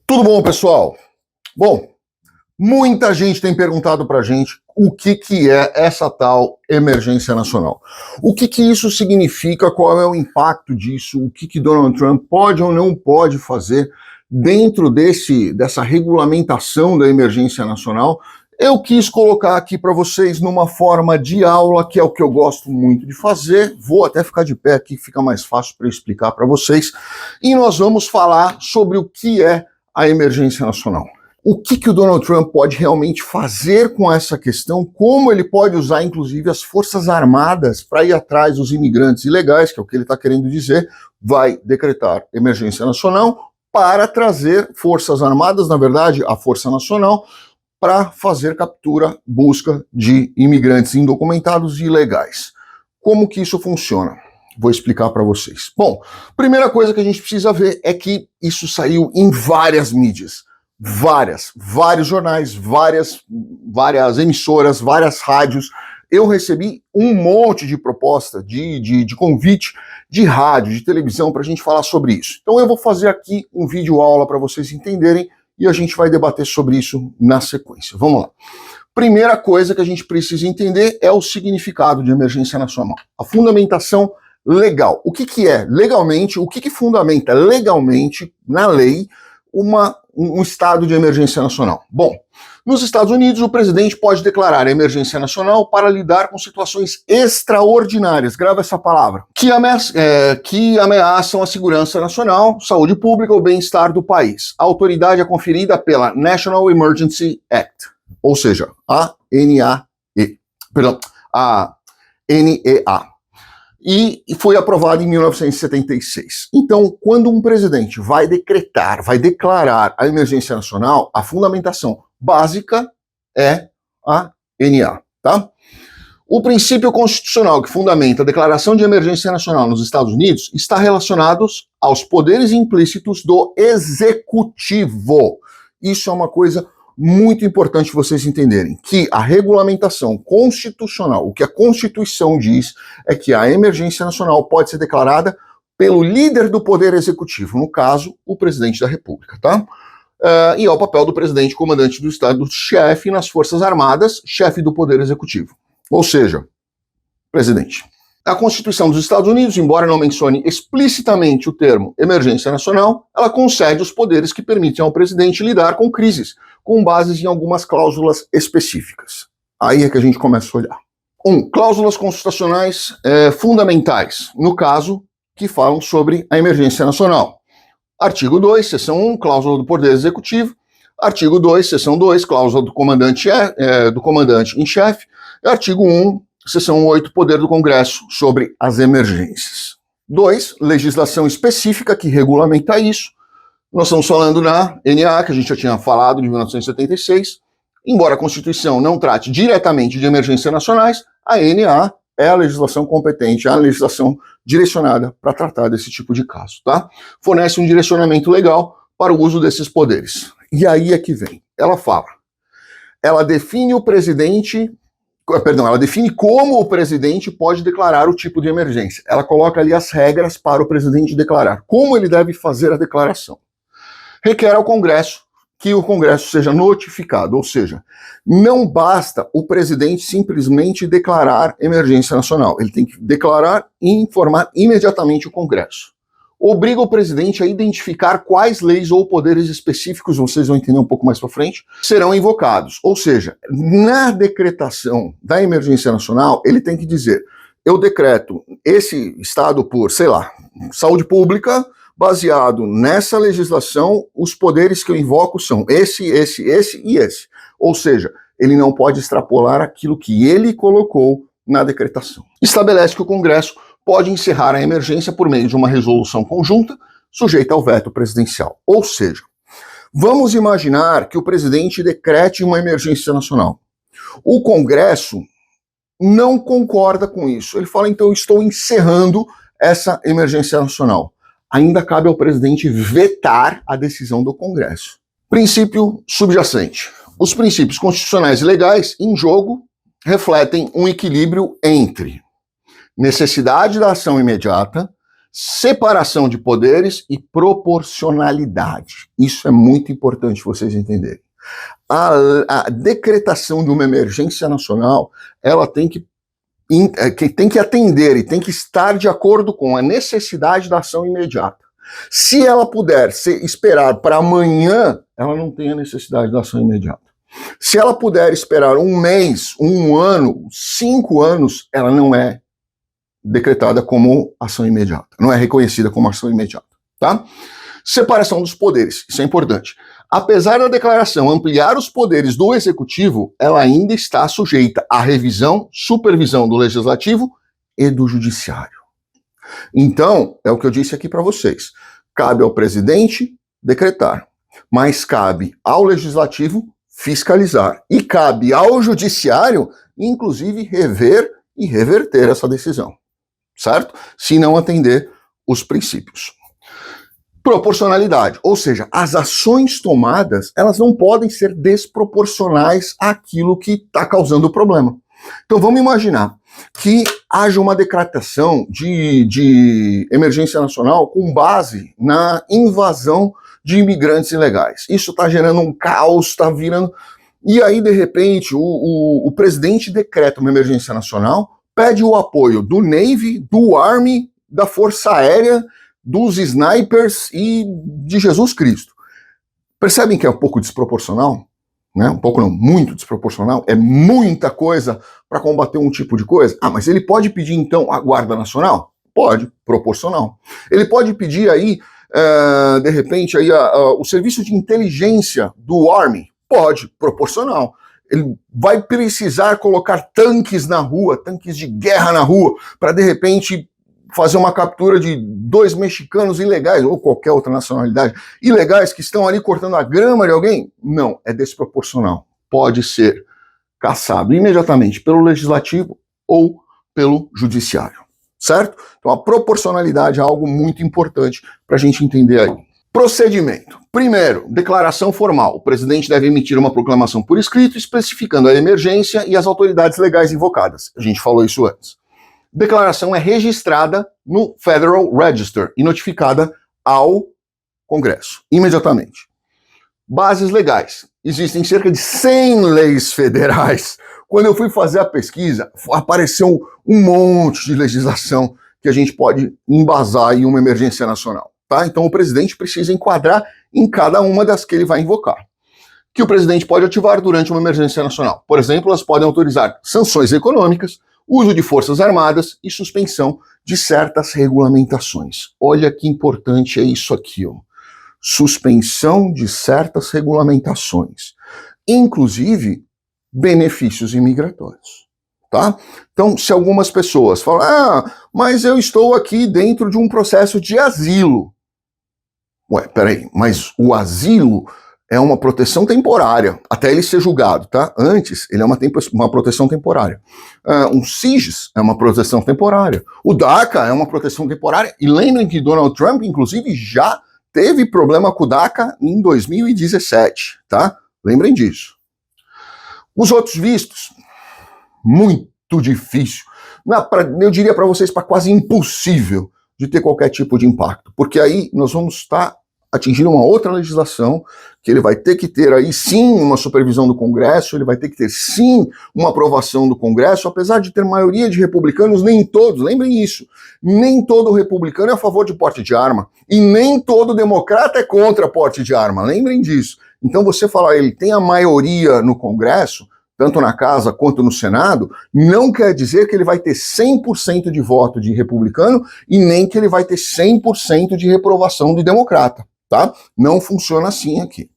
Tudo bom, pessoal? Bom, muita gente tem perguntado para a gente o que é essa tal emergência nacional. O que isso significa, qual é o impacto disso, o que Donald Trump pode ou não pode fazer dentro dessa regulamentação da emergência nacional. Eu quis colocar aqui para vocês numa forma de aula, que é o que eu gosto muito de fazer. Vou até ficar de pé aqui, fica mais fácil para eu explicar para vocês. E nós vamos falar sobre o que é a emergência nacional. O que o Donald Trump pode realmente fazer com essa questão, como ele pode usar, inclusive, as Forças Armadas para ir atrás dos imigrantes ilegais, que é o que ele está querendo dizer, vai decretar emergência nacional para trazer Forças Armadas, na verdade, a Força Nacional, para fazer captura, busca de imigrantes indocumentados e ilegais. Como que isso funciona? Vou explicar para vocês. Bom, primeira coisa que a gente precisa ver é que isso saiu em várias mídias. Vários jornais, várias emissoras, várias rádios. Eu recebi um monte de proposta, de convite de rádio, de televisão para a gente falar sobre isso. Então eu vou fazer aqui um vídeo aula para vocês entenderem e a gente vai debater sobre isso na sequência. Vamos lá. Primeira coisa que a gente precisa entender é o significado de emergência nacional. A fundamentação legal. O que é legalmente, o que fundamenta legalmente na lei um estado de emergência nacional? Bom, nos Estados Unidos o presidente pode declarar emergência nacional para lidar com situações extraordinárias, grava essa palavra, que ameaçam a segurança nacional, saúde pública ou bem-estar do país. A autoridade é conferida pela National Emergency Act, ou seja, a NEA. E foi aprovado em 1976. Então, quando um presidente vai declarar a emergência nacional, a fundamentação básica é a NEA, tá? O princípio constitucional que fundamenta a declaração de emergência nacional nos Estados Unidos está relacionado aos poderes implícitos do executivo. Isso é uma coisa muito importante vocês entenderem, que a regulamentação constitucional, o que a Constituição diz, é que a emergência nacional pode ser declarada pelo líder do poder executivo, no caso, o presidente da República, tá? E é o papel do presidente, comandante do Estado, chefe nas Forças Armadas, chefe do poder executivo. Ou seja, presidente. A Constituição dos Estados Unidos, embora não mencione explicitamente o termo emergência nacional, ela concede os poderes que permitem ao presidente lidar com crises, com bases em algumas cláusulas específicas. Aí é que a gente começa a olhar. Cláusulas constitucionais fundamentais, no caso, que falam sobre a emergência nacional. Artigo 2, seção 1, cláusula do Poder Executivo. Artigo 2, seção 2, cláusula do comandante em chefe. E artigo 1, seção 8, Poder do Congresso sobre as emergências. 2, legislação específica que regulamenta isso. Nós estamos falando na NEA, que a gente já tinha falado, de 1976. Embora a Constituição não trate diretamente de emergências nacionais, a NEA é a legislação competente, é a legislação direcionada para tratar desse tipo de caso, tá? Fornece um direcionamento legal para o uso desses poderes. E aí é que vem. Ela define ela define como o presidente pode declarar o tipo de emergência. Ela coloca ali as regras para o presidente declarar, como ele deve fazer a declaração. Requer ao Congresso que o Congresso seja notificado, ou seja, não basta o presidente simplesmente declarar emergência nacional. Ele tem que declarar e informar imediatamente o Congresso. Obriga o presidente a identificar quais leis ou poderes específicos, vocês vão entender um pouco mais para frente, serão invocados. Ou seja, na decretação da emergência nacional, ele tem que dizer, eu decreto esse estado por, saúde pública, baseado nessa legislação, os poderes que eu invoco são esse e esse. Ou seja, ele não pode extrapolar aquilo que ele colocou na decretação. Estabelece que o Congresso pode encerrar a emergência por meio de uma resolução conjunta sujeita ao veto presidencial. Ou seja, vamos imaginar que o presidente decrete uma emergência nacional. O Congresso não concorda com isso. Ele fala, então, estou encerrando essa emergência nacional. Ainda cabe ao presidente vetar a decisão do Congresso. Princípio subjacente. Os princípios constitucionais e legais em jogo refletem um equilíbrio entre necessidade da ação imediata, separação de poderes e proporcionalidade. Isso é muito importante vocês entenderem. A decretação de uma emergência nacional, ela tem que atender e tem que estar de acordo com a necessidade da ação imediata. Se ela puder esperar para amanhã, ela não tem a necessidade da ação imediata. Se ela puder esperar um mês, um ano, 5 anos, ela não é decretada como ação imediata, não é reconhecida como ação imediata, tá? Separação dos poderes, isso é importante. Apesar da declaração ampliar os poderes do executivo, ela ainda está sujeita à revisão, supervisão do legislativo e do judiciário. Então, é o que eu disse aqui para vocês. Cabe ao presidente decretar, mas cabe ao legislativo fiscalizar e cabe ao judiciário, inclusive, rever e reverter essa decisão, certo? Se não atender os princípios. Proporcionalidade, ou seja, as ações tomadas, elas não podem ser desproporcionais àquilo que está causando o problema. Então vamos imaginar que haja uma decretação de emergência nacional com base na invasão de imigrantes ilegais. Isso está gerando um caos, está virando... E aí, de repente, o presidente decreta uma emergência nacional, pede o apoio do Navy, do Army, da Força Aérea, dos snipers e de Jesus Cristo. Percebem que é um pouco desproporcional? Né? Um pouco não, muito desproporcional. É muita coisa para combater um tipo de coisa. Ah, mas ele pode pedir então a Guarda Nacional? Pode, proporcional. Ele pode pedir aí, de repente, aí, o serviço de inteligência do Army? Pode, proporcional. Ele vai precisar colocar tanques na rua, tanques de guerra na rua, para de repente fazer uma captura de 2 mexicanos ilegais, ou qualquer outra nacionalidade, ilegais que estão ali cortando a grama de alguém? Não, é desproporcional. Pode ser cassado imediatamente pelo legislativo ou pelo judiciário, certo? Então a proporcionalidade é algo muito importante para a gente entender aí. Procedimento. Primeiro, declaração formal. O presidente deve emitir uma proclamação por escrito especificando a emergência e as autoridades legais invocadas. A gente falou isso antes. Declaração é registrada no Federal Register e notificada ao Congresso, imediatamente. Bases legais. Existem cerca de 100 leis federais. Quando eu fui fazer a pesquisa, apareceu um monte de legislação que a gente pode embasar em uma emergência nacional. Tá? Então o presidente precisa enquadrar em cada uma das que ele vai invocar. Que o presidente pode ativar durante uma emergência nacional. Por exemplo, elas podem autorizar sanções econômicas, uso de forças armadas e suspensão de certas regulamentações. Olha que importante é isso aqui, ó. Suspensão de certas regulamentações, inclusive benefícios imigratórios, tá? Então, se algumas pessoas falam, mas eu estou aqui dentro de um processo de asilo. Ué, peraí, mas o asilo é uma proteção temporária, até ele ser julgado, tá? Antes, ele é uma proteção temporária. Um SIGES é uma proteção temporária. O DACA é uma proteção temporária. E lembrem que Donald Trump, inclusive, já teve problema com o DACA em 2017, tá? Lembrem disso. Os outros vistos, muito difícil. Eu diria para vocês, para quase impossível de ter qualquer tipo de impacto, porque aí nós vamos estar atingindo uma outra legislação, que ele vai ter que ter aí sim uma supervisão do Congresso, ele vai ter que ter sim uma aprovação do Congresso, apesar de ter maioria de republicanos, nem todos, lembrem isso, nem todo republicano é a favor de porte de arma, e nem todo democrata é contra porte de arma, lembrem disso. Então você falar, ele tem a maioria no Congresso, tanto na Casa quanto no Senado, não quer dizer que ele vai ter 100% de voto de republicano e nem que ele vai ter 100% de reprovação de democrata, tá? Não funciona assim aqui.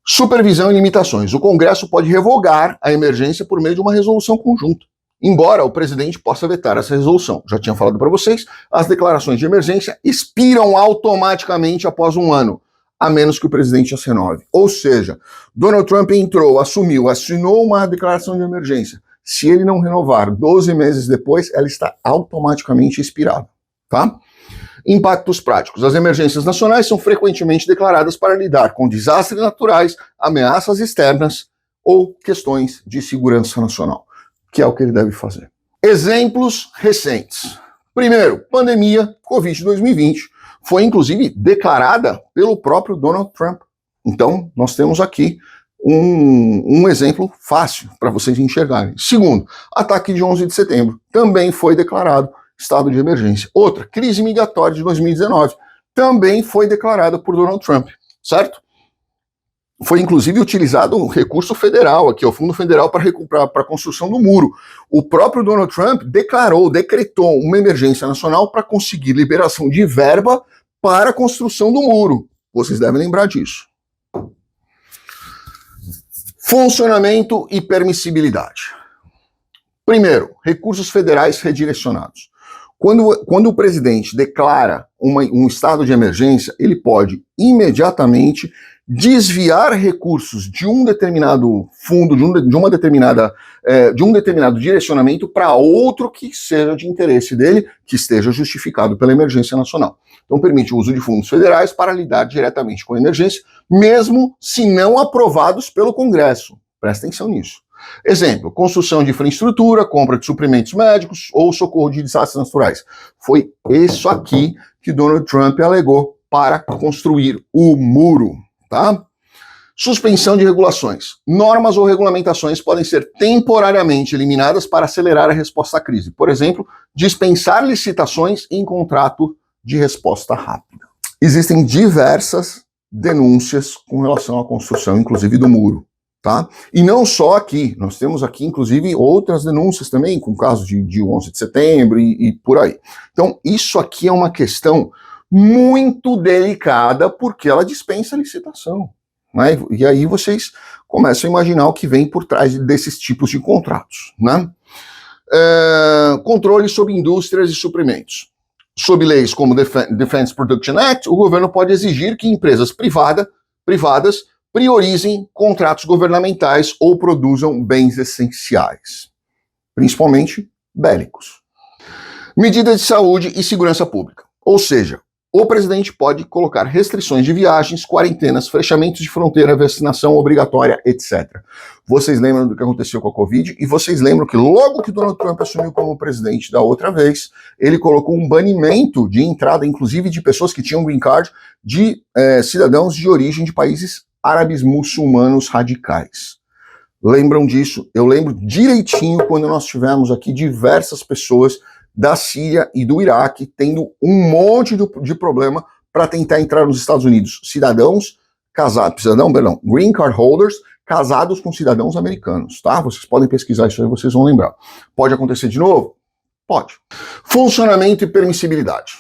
Supervisão e limitações. O Congresso pode revogar a emergência por meio de uma resolução conjunta, embora o presidente possa vetar essa resolução. Já tinha falado para vocês, as declarações de emergência expiram automaticamente após 1 ano, a menos que o presidente as renove. Ou seja, Donald Trump entrou, assumiu, assinou uma declaração de emergência. Se ele não renovar 12 meses depois, ela está automaticamente expirada, tá? Impactos práticos. As emergências nacionais são frequentemente declaradas para lidar com desastres naturais, ameaças externas ou questões de segurança nacional, que é o que ele deve fazer. Exemplos recentes. Primeiro, pandemia Covid 2020 foi inclusive declarada pelo próprio Donald Trump. Então, nós temos aqui um exemplo fácil para vocês enxergarem. Segundo, ataque de 11 de setembro também foi declarado estado de emergência. Outra, crise migratória de 2019 também foi declarada por Donald Trump, certo? Foi inclusive utilizado um recurso federal aqui, o Fundo Federal para a construção do muro. O próprio Donald Trump decretou uma emergência nacional para conseguir liberação de verba para a construção do muro. Vocês devem lembrar disso. Funcionamento e permissibilidade. Primeiro, recursos federais redirecionados. Quando o presidente declara um estado de emergência, ele pode imediatamente desviar recursos de um determinado fundo, de um determinado direcionamento para outro que seja de interesse dele, que esteja justificado pela emergência nacional. Então permite o uso de fundos federais para lidar diretamente com a emergência, mesmo se não aprovados pelo Congresso. Presta atenção nisso. Exemplo, construção de infraestrutura, compra de suprimentos médicos ou socorro de desastres naturais. Foi isso aqui que Donald Trump alegou para construir o muro, tá? Suspensão de regulações. Normas ou regulamentações podem ser temporariamente eliminadas para acelerar a resposta à crise. Por exemplo, dispensar licitações em contrato de resposta rápida. Existem diversas denúncias com relação à construção, inclusive do muro. Tá? E não só aqui, nós temos aqui inclusive outras denúncias também, com o caso de 11 de setembro e por aí. Então isso aqui é uma questão muito delicada porque ela dispensa licitação, né? E aí vocês começam a imaginar o que vem por trás desses tipos de contratos, né? Controle sobre indústrias e suprimentos. Sob leis como Defense Production Act, o governo pode exigir que empresas privadas priorizem contratos governamentais ou produzam bens essenciais, principalmente bélicos. Medidas de saúde e segurança pública. Ou seja, o presidente pode colocar restrições de viagens, quarentenas, fechamentos de fronteira, vacinação obrigatória, etc. Vocês lembram do que aconteceu com a Covid? E vocês lembram que logo que Donald Trump assumiu como presidente da outra vez, ele colocou um banimento de entrada, inclusive de pessoas que tinham green card, de cidadãos de origem de países árabes muçulmanos radicais. Lembram disso? Eu lembro direitinho quando nós tivemos aqui diversas pessoas da Síria e do Iraque tendo um monte de problema para tentar entrar nos Estados Unidos. Green card holders casados com cidadãos americanos, tá? Vocês podem pesquisar isso aí, vocês vão lembrar. Pode acontecer de novo? Pode. Funcionamento e permissibilidade.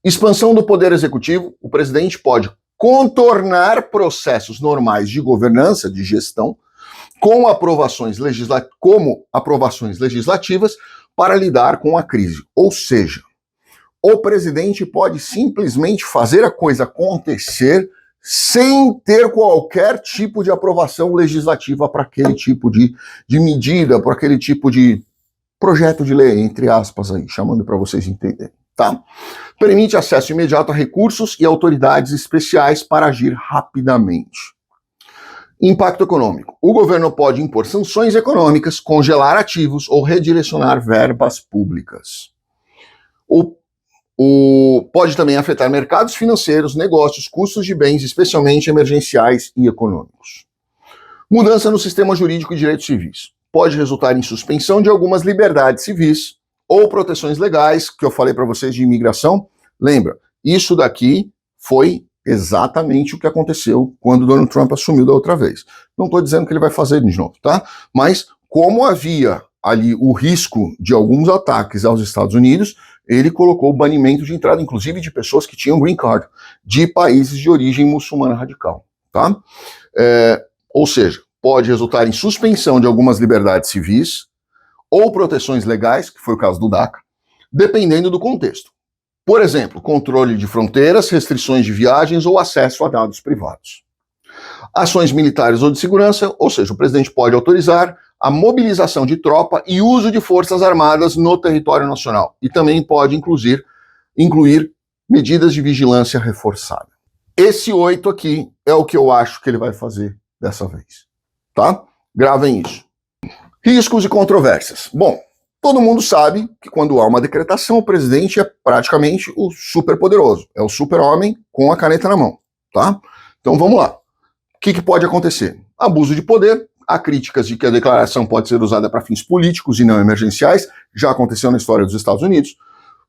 Expansão do poder executivo, o presidente pode contornar processos normais de governança, de gestão, como aprovações legislativas para lidar com a crise. Ou seja, o presidente pode simplesmente fazer a coisa acontecer sem ter qualquer tipo de aprovação legislativa para aquele tipo de medida, para aquele tipo de projeto de lei, entre aspas aí, chamando para vocês entenderem. Tá? Permite acesso imediato a recursos e autoridades especiais para agir rapidamente. Impacto econômico. O governo pode impor sanções econômicas, congelar ativos ou redirecionar verbas públicas. Pode também afetar mercados financeiros, negócios, custos de bens, especialmente emergenciais e econômicos. Mudança no sistema jurídico e direitos civis. Pode resultar em suspensão de algumas liberdades civis ou proteções legais, que eu falei para vocês de imigração. Lembra, isso daqui foi exatamente o que aconteceu quando Donald Trump assumiu da outra vez. Não estou dizendo que ele vai fazer de novo, tá? Mas como havia ali o risco de alguns ataques aos Estados Unidos, ele colocou o banimento de entrada, inclusive de pessoas que tinham green card, de países de origem muçulmana radical, tá? Ou seja, pode resultar em suspensão de algumas liberdades civis ou proteções legais, que foi o caso do DACA, dependendo do contexto. Por exemplo, controle de fronteiras, restrições de viagens ou acesso a dados privados. Ações militares ou de segurança, ou seja, o presidente pode autorizar a mobilização de tropa e uso de forças armadas no território nacional. E também pode incluir medidas de vigilância reforçada. Esse 8 aqui é o que eu acho que ele vai fazer dessa vez. Tá? Gravem isso. Riscos e controvérsias. Bom, Todo mundo sabe que quando há uma decretação, o presidente é praticamente o superpoderoso, é o super-homem com a caneta na mão, tá? Então vamos lá. O que pode acontecer? Abuso de poder, há críticas de que a declaração pode ser usada para fins políticos e não emergenciais, já aconteceu na história dos Estados Unidos.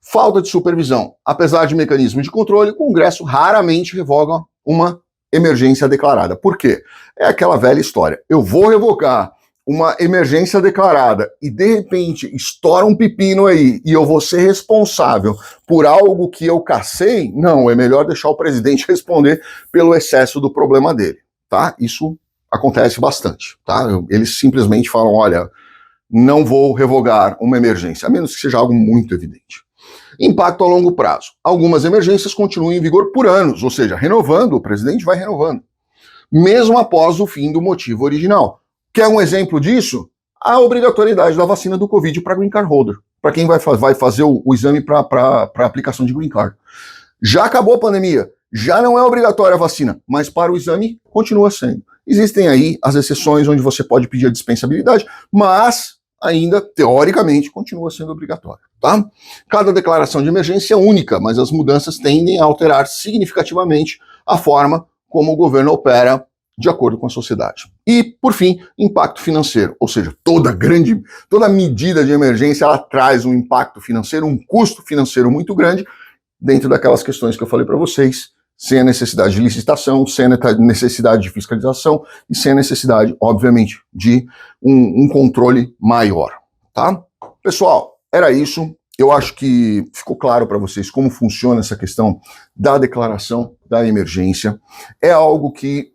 Falta de supervisão. Apesar de mecanismo de controle, o Congresso raramente revoga uma emergência declarada. Por quê? É aquela velha história. Eu vou revogar uma emergência declarada e de repente estoura um pepino aí e eu vou ser responsável por algo que eu cacei? Não, é melhor deixar o presidente responder pelo excesso do problema dele, tá? Isso acontece bastante, tá? Eles simplesmente falam, olha, não vou revogar uma emergência, a menos que seja algo muito evidente. Impacto a longo prazo. Algumas emergências continuam em vigor por anos, ou seja, renovando, o presidente vai renovando, mesmo após o fim do motivo original. Quer um exemplo disso? A obrigatoriedade da vacina do Covid para Green Card Holder, para quem vai fazer o exame para aplicação de Green Card. Já acabou a pandemia, já não é obrigatória a vacina, mas para o exame continua sendo. Existem aí as exceções onde você pode pedir a dispensabilidade, mas ainda, teoricamente, continua sendo obrigatório, tá? Cada declaração de emergência é única, mas as mudanças tendem a alterar significativamente a forma como o governo opera de acordo com a sociedade. E, por fim, impacto financeiro, ou seja, toda medida de emergência, ela traz um impacto financeiro, um custo financeiro muito grande, dentro daquelas questões que eu falei para vocês, sem a necessidade de licitação, sem a necessidade de fiscalização e sem a necessidade, obviamente, de um controle maior, tá? Pessoal, era isso. Eu acho que ficou claro para vocês como funciona essa questão da declaração da emergência. É algo que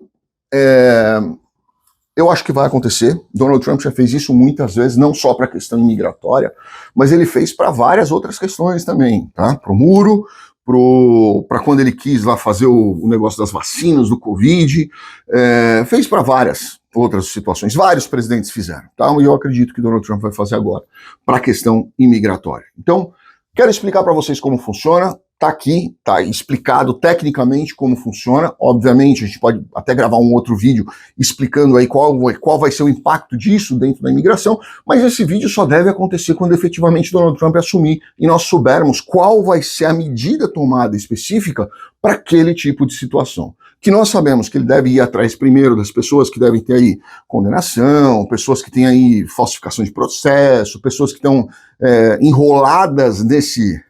eu acho que vai acontecer. Donald Trump já fez isso muitas vezes, não só para a questão imigratória, mas ele fez para várias outras questões também, tá? Para o muro, para quando ele quis lá fazer o negócio das vacinas do Covid, fez para várias outras situações. Vários presidentes fizeram, tá? E eu acredito que Donald Trump vai fazer agora para a questão imigratória. Então, quero explicar para vocês como funciona. Tá aqui, tá explicado tecnicamente como funciona. Obviamente, a gente pode até gravar um outro vídeo explicando aí qual vai ser o impacto disso dentro da imigração, mas esse vídeo só deve acontecer quando efetivamente Donald Trump assumir e nós soubermos qual vai ser a medida tomada específica para aquele tipo de situação. Que nós sabemos que ele deve ir atrás primeiro das pessoas que devem ter aí condenação, pessoas que têm aí falsificação de processo, pessoas que estão enroladas nesse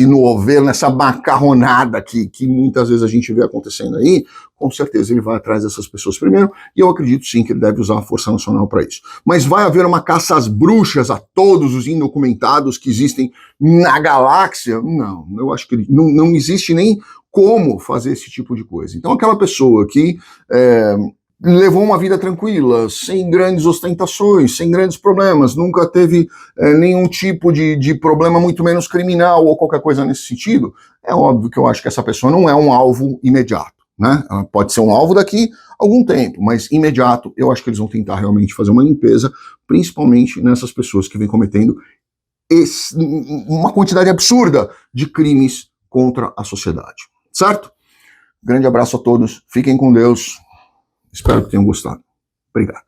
novelo, nessa macarronada que muitas vezes a gente vê acontecendo aí. Com certeza ele vai atrás dessas pessoas primeiro, e eu acredito sim que ele deve usar a Força Nacional para isso. Mas vai haver uma caça às bruxas a todos os indocumentados que existem na galáxia? Não, eu acho que não existe nem como fazer esse tipo de coisa. Então aquela pessoa que levou uma vida tranquila, sem grandes ostentações, sem grandes problemas, nunca teve nenhum tipo de problema, muito menos criminal ou qualquer coisa nesse sentido, é óbvio que eu acho que essa pessoa não é um alvo imediato, né? Ela pode ser um alvo daqui a algum tempo, mas imediato eu acho que eles vão tentar realmente fazer uma limpeza, principalmente nessas pessoas que vêm cometendo uma quantidade absurda de crimes contra a sociedade, certo? Grande abraço a todos, fiquem com Deus. Espero que tenham gostado. Obrigado.